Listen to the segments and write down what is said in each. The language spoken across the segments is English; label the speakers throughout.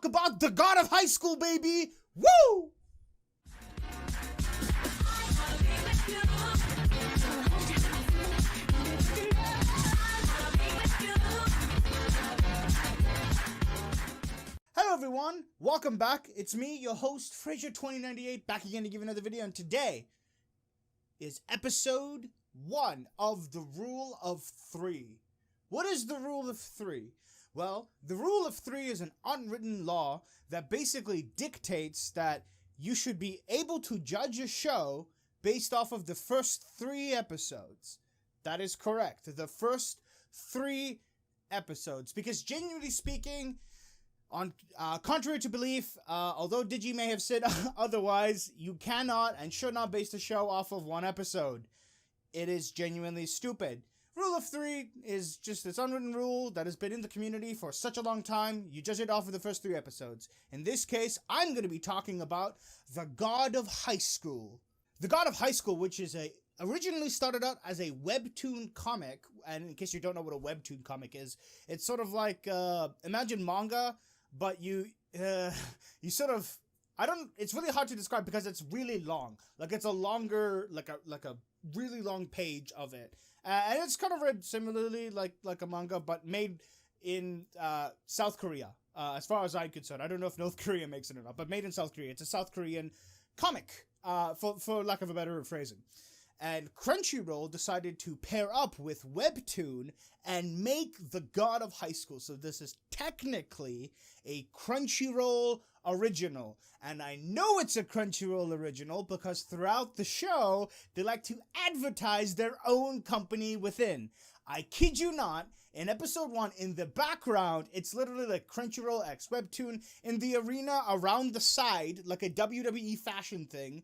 Speaker 1: talk about the god of high school, baby! Woo! Hello everyone, welcome back. It's me, your host, Fraser2098, back again to give another video, and today is episode 1 of the Rule of 3. What is the Rule of 3? Well, the Rule of 3 is an unwritten law that basically dictates that you should be able to judge a show based off of the first 3 episodes. That is correct, the first 3 episodes, because genuinely speaking, contrary to belief, although Digi may have said otherwise, you cannot and should not base the show off of 1 episode. It is genuinely stupid. Rule of 3 is just this unwritten rule that has been in the community for such a long time. You judge it off of the first 3 episodes. In this case, I'm going to be talking about The God of High School. The God of High School, which is originally started out as a webtoon comic, and in case you don't know what a webtoon comic is, it's sort of like, imagine manga, but you sort of, it's really hard to describe because it's really long. Like, it's a longer, like a really long page of it. And it's kind of read similarly like a manga, but made in South Korea, as far as I'm concerned. I don't know if North Korea makes it or not, but made in South Korea. It's a South Korean comic, for lack of a better phrasing. And Crunchyroll decided to pair up with Webtoon and make The God of High School. So this is technically a Crunchyroll original. And I know it's a Crunchyroll original because throughout the show, they like to advertise their own company within. I kid you not, in episode 1, in the background, it's literally like Crunchyroll x Webtoon. In the arena around the side, like a WWE fashion thing,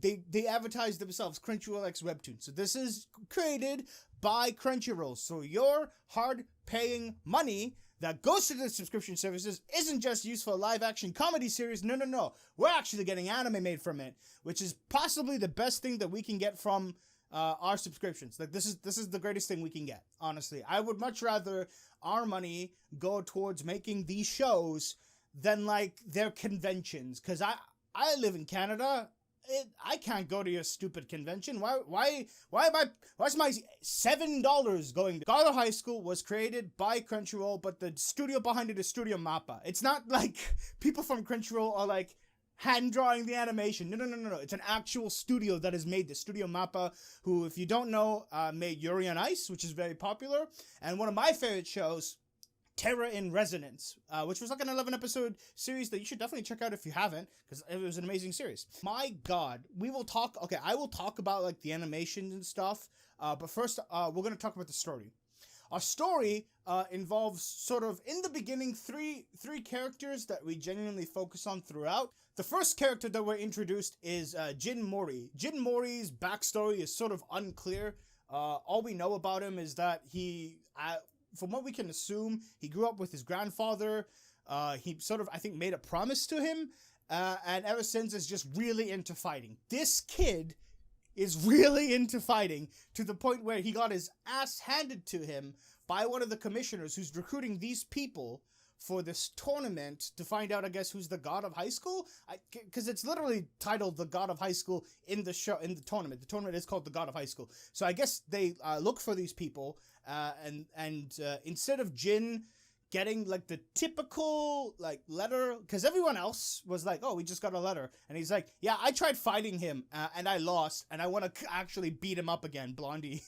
Speaker 1: they advertise themselves, Crunchyroll x Webtoon. So this is created by Crunchyroll. So your hard-paying money that goes to the subscription services isn't just used for a live-action comedy series. No. We're actually getting anime made from it, which is possibly the best thing that we can get from our subscriptions. Like, this is the greatest thing we can get, honestly. I would much rather our money go towards making these shows than, like, their conventions. Because I live in Canada. I can't go to your stupid convention. Why is my $7 going to God of High School? Was created by Crunchyroll, but the studio behind it is Studio Mappa. It's not like people from Crunchyroll are like hand drawing the animation. No. It's an actual studio that has made this, Studio Mappa, who, if you don't know, made Yuri on Ice, which is very popular, and one of my favorite shows, Terror in Resonance, which was like an 11-episode series that you should definitely check out if you haven't, because it was an amazing series. My God, I will talk about like the animations and stuff, but first, we're going to talk about the story. Our story involves sort of, in the beginning, three characters that we genuinely focus on throughout. The first character that we're introduced is Jin Mori. Jin Mori's backstory is sort of unclear. All we know about him is that from what we can assume, he grew up with his grandfather. He sort of, I think, made a promise to him, and ever since is just really into fighting. This kid is really into fighting to the point where he got his ass handed to him by one of the commissioners who's recruiting these people for this tournament to find out, I guess, who's the God of High School? Because it's literally titled The God of High School in the show, in the tournament. The tournament is called The God of High School. So I guess they look for these people, and instead of Jin getting like the typical like letter, because everyone else was like, oh, we just got a letter, and he's like, yeah, I tried fighting him and I lost, and I want to actually beat him up again, Blondie.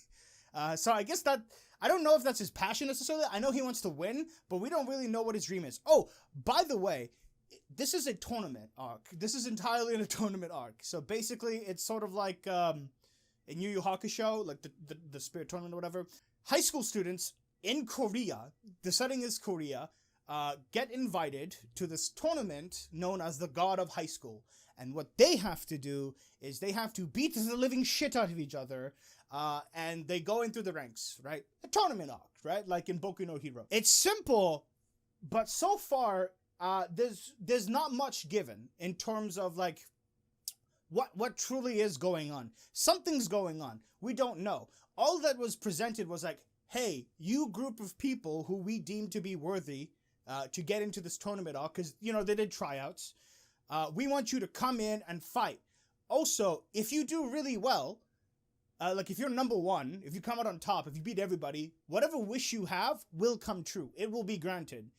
Speaker 1: So I guess that, I don't know if that's his passion necessarily. I know he wants to win, but we don't really know what his dream is. Oh, by the way, this is a tournament arc. This is entirely in a tournament arc. So basically, it's sort of like in Yu Yu Hakusho, like the spirit tournament or whatever. High school students in Korea, the setting is Korea, get invited to this tournament known as the God of High School. And what they have to do is they have to beat the living shit out of each other, and they go in through the ranks, right? A tournament arc, right? Like in Boku no Hero. It's simple, but so far, there's not much given in terms of like what truly is going on. Something's going on. We don't know. All that was presented was like, hey, you group of people who we deem to be worthy to get into this tournament, all because they did tryouts. We want you to come in and fight. Also, if you do really well, like if you're number one, if you come out on top, if you beat everybody, whatever wish you have will come true. It will be granted.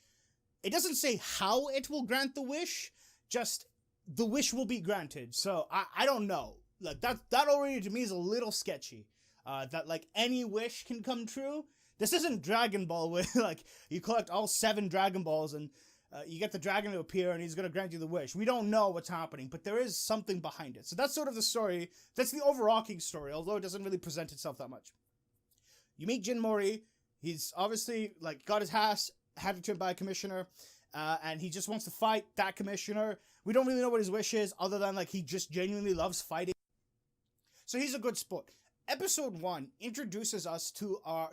Speaker 1: It doesn't say how it will grant the wish, just the wish will be granted. So I don't know. Like that already to me is a little sketchy. That like any wish can come true. This isn't Dragon Ball where like you collect all 7 Dragon Balls and you get the dragon to appear and he's going to grant you the wish. We don't know what's happening, but there is something behind it. So that's sort of the story. That's the overarching story, although it doesn't really present itself that much. You meet Jin Mori. He's obviously like got his ass handed to him by a commissioner, and he just wants to fight that commissioner. We don't really know what his wish is, other than like he just genuinely loves fighting. So he's a good sport. Episode 1 introduces us to our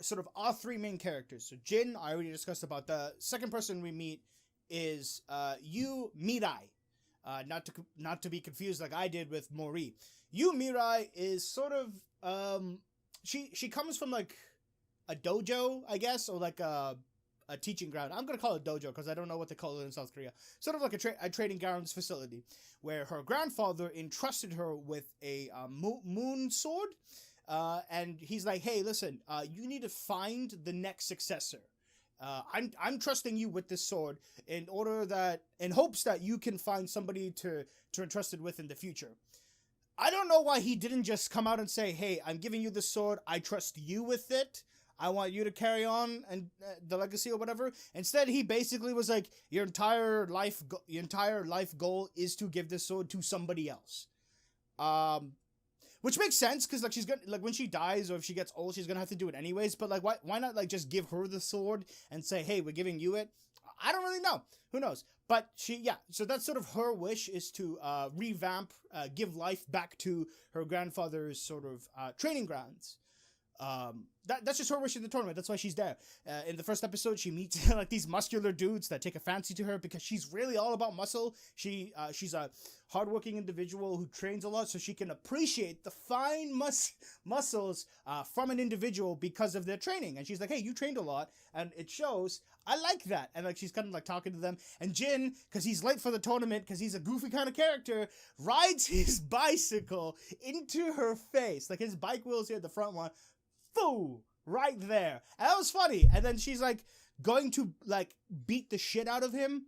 Speaker 1: 3 main characters. So Jin, I already discussed about. The second person we meet is Yu Mirai. Not to be confused like I did with Mori. Yu Mirai is sort of she comes from like a dojo, I guess, or like a teaching ground. I'm gonna call it dojo because I don't know what they call it in South Korea. Sort of like a trading grounds facility where her grandfather entrusted her with a moon sword, and he's like, "Hey, listen, you need to find the next successor. I'm trusting you with this sword in hopes that you can find somebody to entrust it with in the future." I don't know why he didn't just come out and say, "Hey, I'm giving you this sword. I trust you with it. I want you to carry on and the legacy or whatever." Instead, he basically was like, your entire life goal is to give this sword to somebody else. Which makes sense, because like she's gonna, like when she dies or if she gets old, she's gonna have to do it anyways. But like, why not like just give her the sword and say, "Hey, we're giving you it"? I don't really know. Who knows? But so that's sort of her wish, is to revamp, give life back to her grandfather's sort of training grounds. That's just her wish in the tournament. That's why she's there. In the first episode, she meets like these muscular dudes that take a fancy to her because she's really all about muscle. She's a hardworking individual who trains a lot, so she can appreciate the fine muscles from an individual because of their training. And she's like, "Hey, you trained a lot, and it shows. I like that." And like she's kind of like talking to them. And Jin, because he's late for the tournament, because he's a goofy kind of character, rides his bicycle into her face. Like his bike wheels here, the front one. Foo! Right there. And that was funny. And then she's like going to like beat the shit out of him.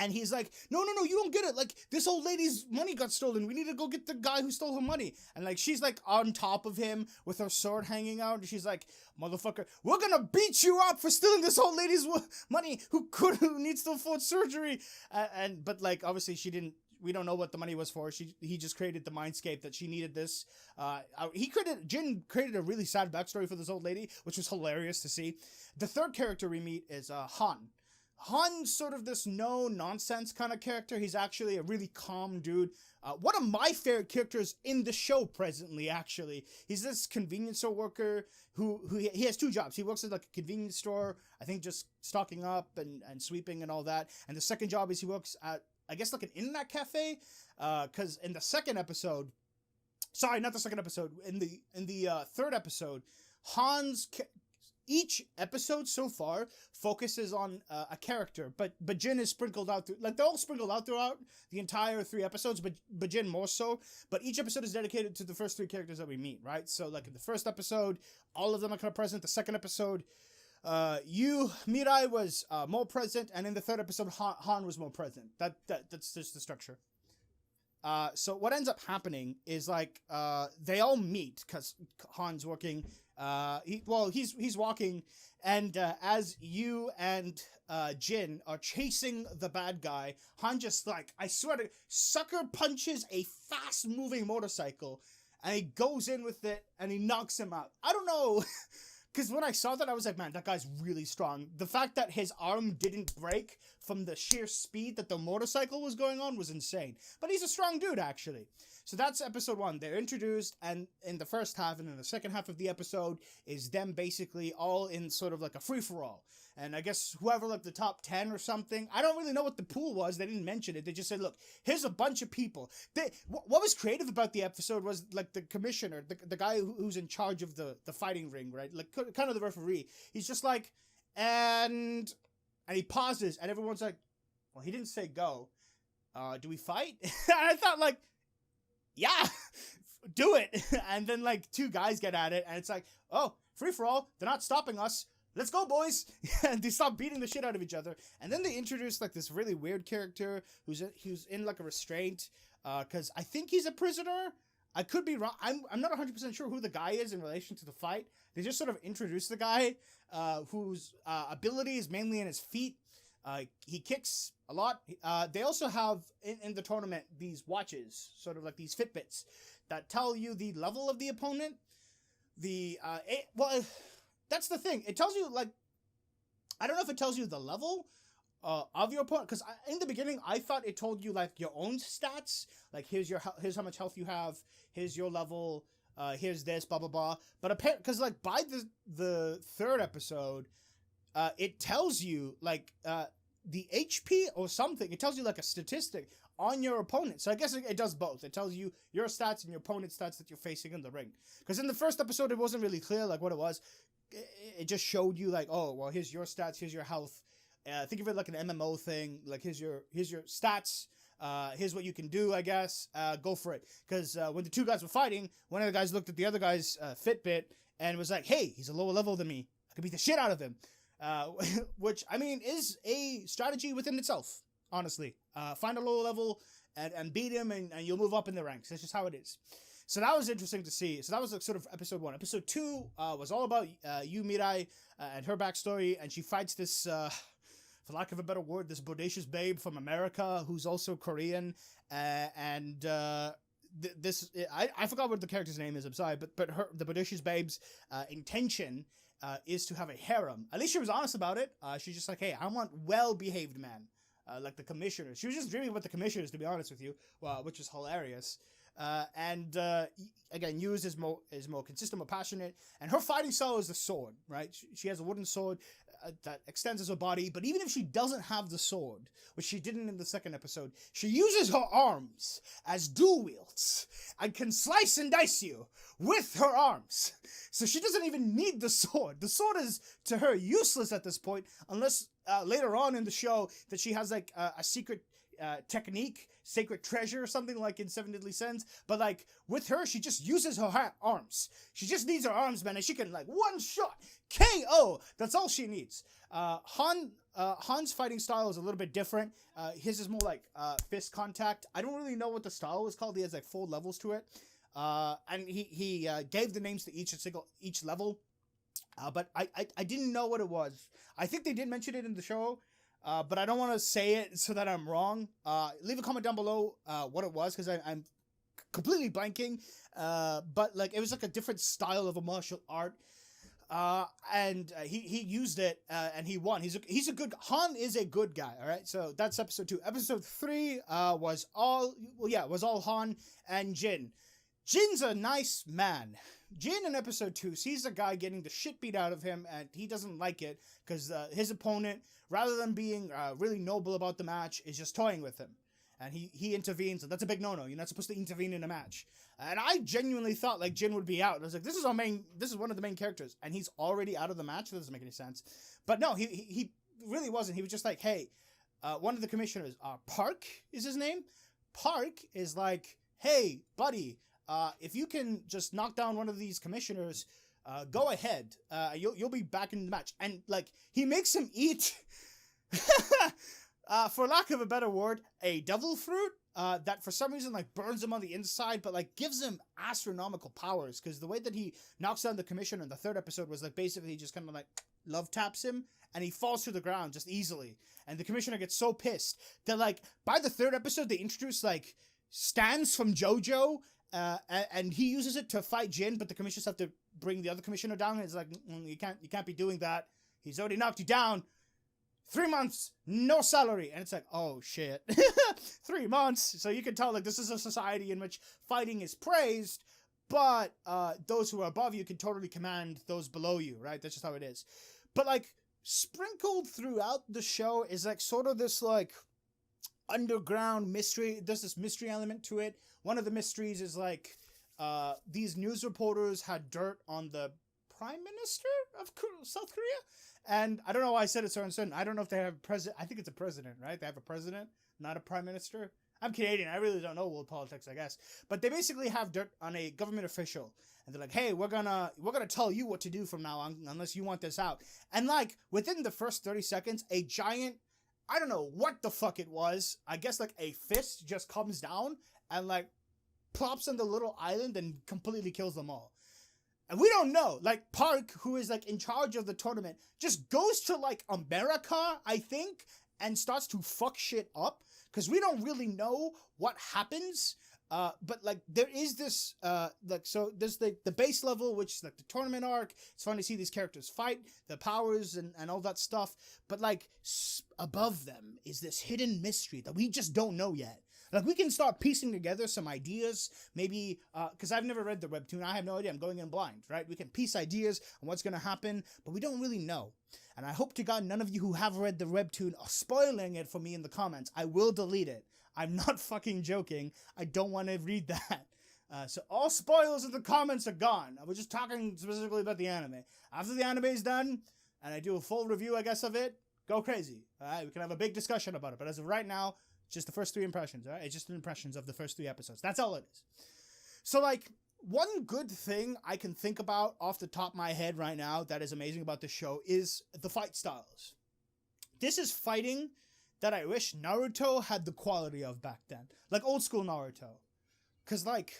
Speaker 1: And he's like, no, you don't get it. Like, this old lady's money got stolen. We need to go get the guy who stole her money. And like, she's like on top of him with her sword hanging out. And she's like, "Motherfucker, we're gonna beat you up for stealing this old lady's money who needs to afford surgery." But like, obviously we don't know what the money was for. He just created the mindscape that she needed this. Jin created a really sad backstory for this old lady, which was hilarious to see. The third character we meet is Han. Han's sort of this no-nonsense kind of character. He's actually a really calm dude. One of my favorite characters in the show presently, actually. He's this convenience store worker who he has 2 jobs. He works at like a convenience store, I think just stocking up and sweeping and all that. And the second job is he works at, I guess, like an internet cafe, because in the second episode, sorry, not the second episode, in the third episode, each episode so far focuses on a character, but Jin is sprinkled out like they're all sprinkled out throughout the entire 3 episodes, but Jin more so. But each episode is dedicated to the first 3 characters that we meet, right? So like in the first episode, all of them are kind of present. The second episode, Yu Mirai was more present, and in the third episode, Han was more present. That's just the structure. So what ends up happening is like they all meet because Han's working. He's walking, and as Yu and Jin are chasing the bad guy, Han just like, I swear to, sucker punches a fast-moving motorcycle, and he goes in with it, and he knocks him out. I don't know. Because when I saw that, I was like, man, that guy's really strong. The fact that his arm didn't break from the sheer speed that the motorcycle was going on was insane. But he's a strong dude, actually. So that's episode 1. They're introduced, and in the first half, and in the second half of the episode is them basically all in sort of like a free-for-all. And I guess whoever like the top 10 or something, I don't really know what the pool was. They didn't mention it. They just said, look, here's a bunch of people. What was creative about the episode was like the commissioner, the guy who's in charge of the fighting ring, right? Like kind of the referee. He's just like, and and he pauses, and everyone's like, well, he didn't say go. Do we fight? And I thought, like, yeah, do it. And then, like, two guys get at it, and it's like, oh, free for all. They're not stopping us. Let's go, boys. And they stop beating the shit out of each other. And then they introduce, like, this really weird character who's in like, a restraint, because I think he's a prisoner. I could be wrong. I'm not 100% sure who the guy is in relation to the fight. They just sort of introduce the guy, whose ability is mainly in his feet. He kicks a lot. They also have, in the tournament, these watches, sort of like these Fitbits, that tell you the level of the opponent. Well, that's the thing. It tells you, like, I don't know if it tells you the level of your opponent, because in the beginning, I thought it told you, like, your own stats. Like, here's how much health you have, here's your level, here's this, blah, blah, blah. But apparently, because, like, by the third episode, it tells you, like, the HP or something. It tells you, like, a statistic on your opponent. So I guess it does both. It tells you your stats and your opponent's stats that you're facing in the ring. Because in the first episode, it wasn't really clear, like, what it was. It just showed you, like, oh, well, here's your stats, here's your health. Think of it like an MMO thing. Like, here's your stats. Here's what you can do, I guess. Go for it. Because when the two guys were fighting, one of the guys looked at the other guy's Fitbit and was like, hey, he's a lower level than me. I could beat the shit out of him. Which, I mean, is a strategy within itself, honestly. Find a lower level and beat him, and you'll move up in the ranks. That's just how it is. So that was interesting to see. So that was, like, sort of episode 1. Episode 2 was all about Yu Mirai and her backstory, and she fights this, for lack of a better word, this bodacious babe from America who's also Korean, I forgot what the character's name is, I'm sorry, but the bodacious babe's intention is to have a harem. At least she was honest about it. She's just like, hey, I want well-behaved man, like the commissioners. She was just dreaming about the commissioners, to be honest with you, which is hilarious. Again, Yu is more consistent, more passionate, and her fighting style is the sword, right? She has a wooden sword that extends as her body, but even if she doesn't have the sword, which she didn't in the second episode, she uses her arms as dual wields and can slice and dice you with her arms. So she doesn't even need the sword. The sword is, to her, useless at this point, unless later on in the show that she has, like, a secret technique, sacred treasure or something, like in Seven Deadly Sins. But, like, with her, she just uses her arms. She just needs her arms, man, and she can, like, one shot KO. That's all she needs. Han's fighting style is a little bit different. His is more like fist contact. I don't really know what the style is called. He has, like, 4 levels to it. And he gave the names to each level. But I didn't know what it was. I think they did mention it in the show. But I don't want to say it so that I'm wrong. Leave a comment down below what it was, because I'm completely blanking. But, like, it was like a different style of a martial art. And he used it, and he won. Han is a good guy, all right? So that's episode 2. Episode 3 was all Han and Jin. Jin's a nice man. Jin in episode 2 sees a guy getting the shit beat out of him, and he doesn't like it because his opponent, rather than being really noble about the match, is just toying with him. And he intervenes, and that's a big no-no. You're not supposed to intervene in a match. And I genuinely thought, like, Jin would be out. I was like, this is one of the main characters, and he's already out of the match? That doesn't make any sense. But no, he really wasn't. He was just like, hey, one of the commissioners, Park is his name? Park is like, hey, buddy, if you can just knock down one of these commissioners, go ahead. You'll be back in the match. And, like, he makes him eat, for lack of a better word, a devil fruit that for some reason, like, burns him on the inside, but, like, gives him astronomical powers. Because the way that he knocks down the commissioner in the third episode was, like, basically he just kind of, like, love taps him, and he falls to the ground just easily. And the commissioner gets so pissed that, like, by the third episode, they introduce, like, stands from JoJo, and he uses it to fight Jin, but the commissioners have to bring the other commissioner down, and it's like, you can't be doing that. He's already knocked you down. 3 months, no salary. And it's like, oh shit. 3 months. So you can tell, like, this is a society in which fighting is praised, but those who are above you can totally command those below you, right? That's just how it is. But, like, sprinkled throughout the show is, like, sort of this, like, underground mystery. There's this mystery element to it. One of the mysteries is, like, these news reporters had dirt on the Prime Minister of South Korea, And I don't know why I said it so uncertain. I don't know if they have a president. I think it's a president, right? They have a president, not a prime minister. I'm Canadian. I really don't know world politics, I guess. But they basically have dirt on a government official, and they're like, "Hey, we're gonna tell you what to do from now on, unless you want this out." And like within the first 30 seconds, a giant, I don't know what the fuck it was. I guess like a fist just comes down and like plops on the little island and completely kills them all. And we don't know. Like Park, who is like in charge of the tournament, just goes to like America, I think, and starts to fuck shit up. Because we don't really know what happens, but like there is this so there's the base level, which is like the tournament arc. It's fun to see these characters fight, the powers and all that stuff. But like above them is this hidden mystery that we just don't know yet. Like we can start piecing together some ideas, maybe because I've never read the webtoon. I have no idea. I'm going in blind, right? We can piece ideas on what's gonna happen, but we don't really know. And I hope to God none of you who have read the webtoon are spoiling it for me in the comments. I will delete it. I'm not fucking joking. I don't want to read that. So all spoilers in the comments are gone. I was just talking specifically about the anime. After the anime is done, and I do a full review, I guess, of it, go crazy. Alright, we can have a big discussion about it. But as of right now, just the first 3 impressions, alright? It's just impressions of the first 3 episodes. That's all it is. So, like, one good thing I can think about off the top of my head right now that is amazing about this show is the fight styles. This is fighting that I wish Naruto had the quality of back then. Like old school Naruto. Because, like,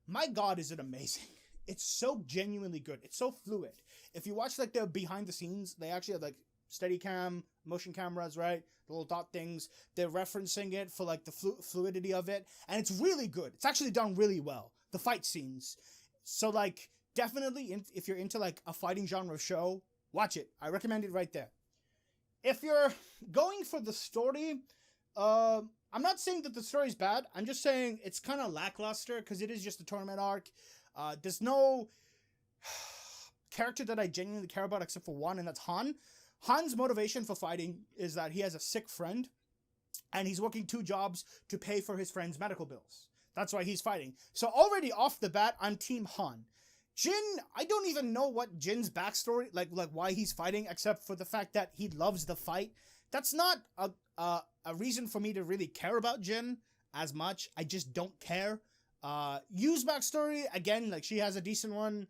Speaker 1: my god, is it amazing. It's so genuinely good. It's so fluid. If you watch, like, the behind the scenes, they actually have, like, steady cam, motion cameras, right? The little dot things. They're referencing it for, like, the fluidity of it. And it's really good. It's actually done really well. The fight scenes. So, like, definitely, if you're into, like, a fighting genre show, watch it. I recommend it right there. If you're going for the story, I'm not saying that the story is bad. I'm just saying it's kind of lackluster because it is just a tournament arc. There's no character that I genuinely care about except for one, and that's Han. Han's motivation for fighting is that he has a sick friend, and he's working 2 jobs to pay for his friend's medical bills. That's why he's fighting. So already off the bat, I'm Team Han. Jin, I don't even know what Jin's backstory, like why he's fighting, except for the fact that he loves the fight. That's not a reason for me to really care about Jin as much. I just don't care. Yu's backstory, again, like, she has a decent one,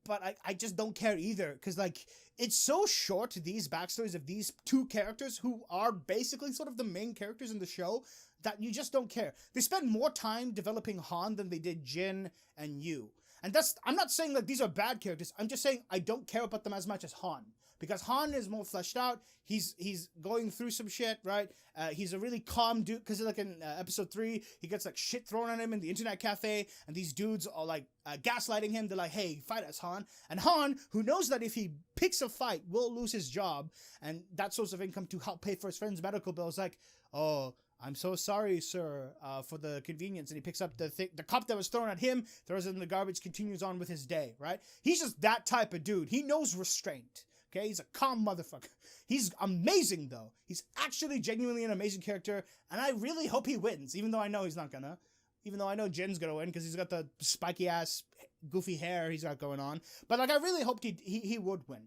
Speaker 1: but I just don't care either, because, like, it's so short, these backstories of these 2 characters who are basically sort of the main characters in the show, that you just don't care. They spend more time developing Han than they did Jin and Yu. And I'm not saying like these are bad characters. I'm just saying I don't care about them as much as Han. Because Han is more fleshed out. He's going through some shit, right? He's a really calm dude. Because like in episode 3, he gets like shit thrown at him in the internet cafe. And these dudes are like gaslighting him. They're like, hey, fight us, Han. And Han, who knows that if he picks a fight, will lose his job. And that source of income to help pay for his friend's medical bills. Like, oh, I'm so sorry, sir, for the convenience. And he picks up the cup that was thrown at him, throws it in the garbage, continues on with his day, right? He's just that type of dude. He knows restraint, okay? He's a calm motherfucker. He's amazing, though. He's actually genuinely an amazing character, and I really hope he wins, even though I know he's not gonna. Even though I know Jin's gonna win, because he's got the spiky-ass, goofy hair he's got going on. But, like, I really hoped he would win.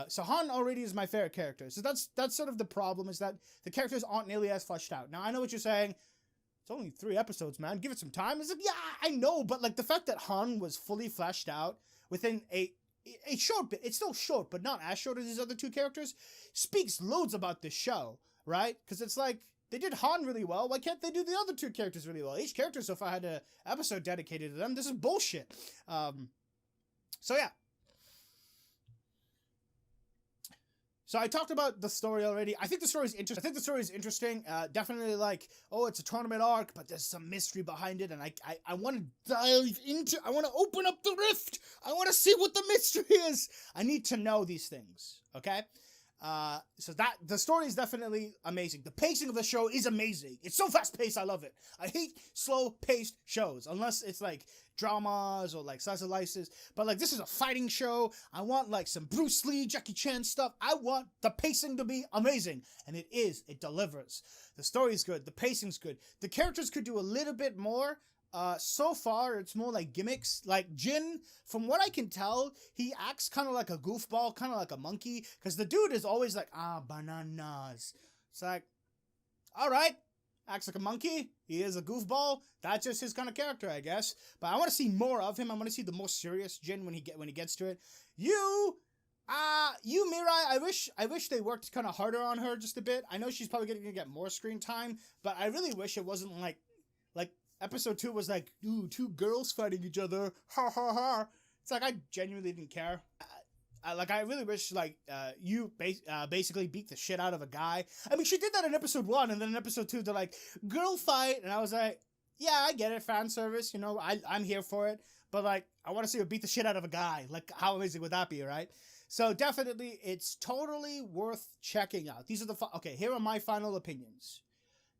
Speaker 1: So Han already is my favorite character. So that's sort of the problem, is that the characters aren't nearly as fleshed out. Now, I know what you're saying. It's only 3 episodes, man. Give it some time. It's like, yeah, I know. But, like, the fact that Han was fully fleshed out within a short bit, it's still short, but not as short as these other 2 characters, speaks loads about this show, right? Because it's like, they did Han really well. Why can't they do the other 2 characters really well? Each character so far had an episode dedicated to them. This is bullshit. So, yeah. So I talked about the story already. I think the story is interesting. Definitely like, oh, it's a tournament arc, but there's some mystery behind it, and I want to dive into. I want to open up the rift. I want to see what the mystery is. I need to know these things. Okay. So that the story is definitely amazing. The pacing of the show is amazing. It's so fast paced. I love it. I hate slow paced shows unless it's like dramas or like slice of lices. But like this is a fighting show. I want like some Bruce Lee, Jackie Chan stuff. I want the pacing to be amazing, and it is. It delivers. The story is good. The pacing's good. The characters could do a little bit more. So far, it's more like gimmicks. Like, Jin, from what I can tell, he acts kind of like a goofball, kind of like a monkey, because the dude is always like, bananas. It's like, alright, acts like a monkey, he is a goofball, that's just his kind of character, I guess. But I want to see more of him. I want to see the more serious Jin when he gets to it. You Mirai, I wish they worked kind of harder on her just a bit. I know she's probably gonna get more screen time, but I really wish it wasn't like episode 2 was like, ooh, 2 girls fighting each other, ha ha ha. It's like, I genuinely didn't care. I really wish, you basically beat the shit out of a guy. I mean, she did that in episode 1, and then in episode 2, they're like, girl fight, and I was like, yeah, I get it, fan service, you know, I'm here for it, but, like, I want to see her beat the shit out of a guy. Like, how amazing would that be, right? So, definitely, it's totally worth checking out. These are okay, here are my final opinions.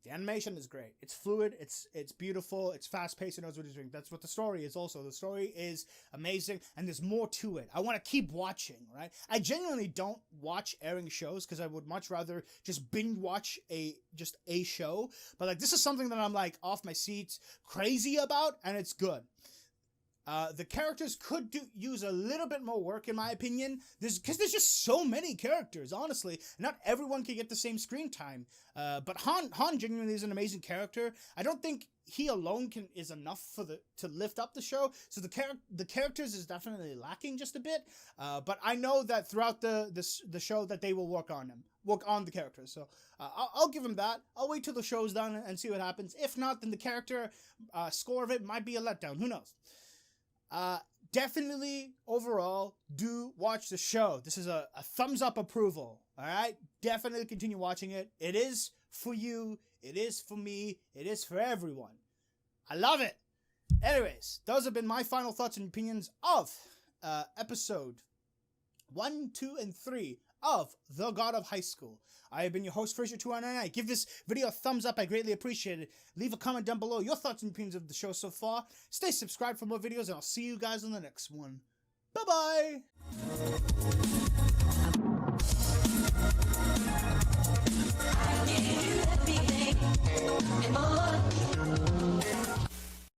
Speaker 1: The animation is great. It's fluid. It's beautiful. It's fast-paced. It knows what it's doing. That's what the story is also. The story is amazing, and there's more to it. I want to keep watching, right? I genuinely don't watch airing shows because I would much rather just binge watch just a show. But, like, this is something that I'm, like, off my seats crazy about, and it's good. The characters could use a little bit more work, in my opinion. Because there's just so many characters, honestly. Not everyone can get the same screen time. But Han genuinely is an amazing character. I don't think he alone is enough to lift up the show. So the characters is definitely lacking just a bit. But I know that throughout the show that they will work on the characters. So I'll give him that. I'll wait till the show's done and see what happens. If not, then the character score of it might be a letdown. Who knows? Definitely, overall, do watch the show. This is a thumbs up approval, alright? Definitely continue watching it. It is for you. It is for me. It is for everyone. I love it. Anyways, those have been my final thoughts and opinions of episode 1, 2, and 3 of The God of High School. I have been your host, Fraser299. Give this video a thumbs up. I greatly appreciate it. Leave a comment down below your thoughts and opinions of the show so far. Stay subscribed for more videos, and I'll see you guys in the next one. Bye-bye!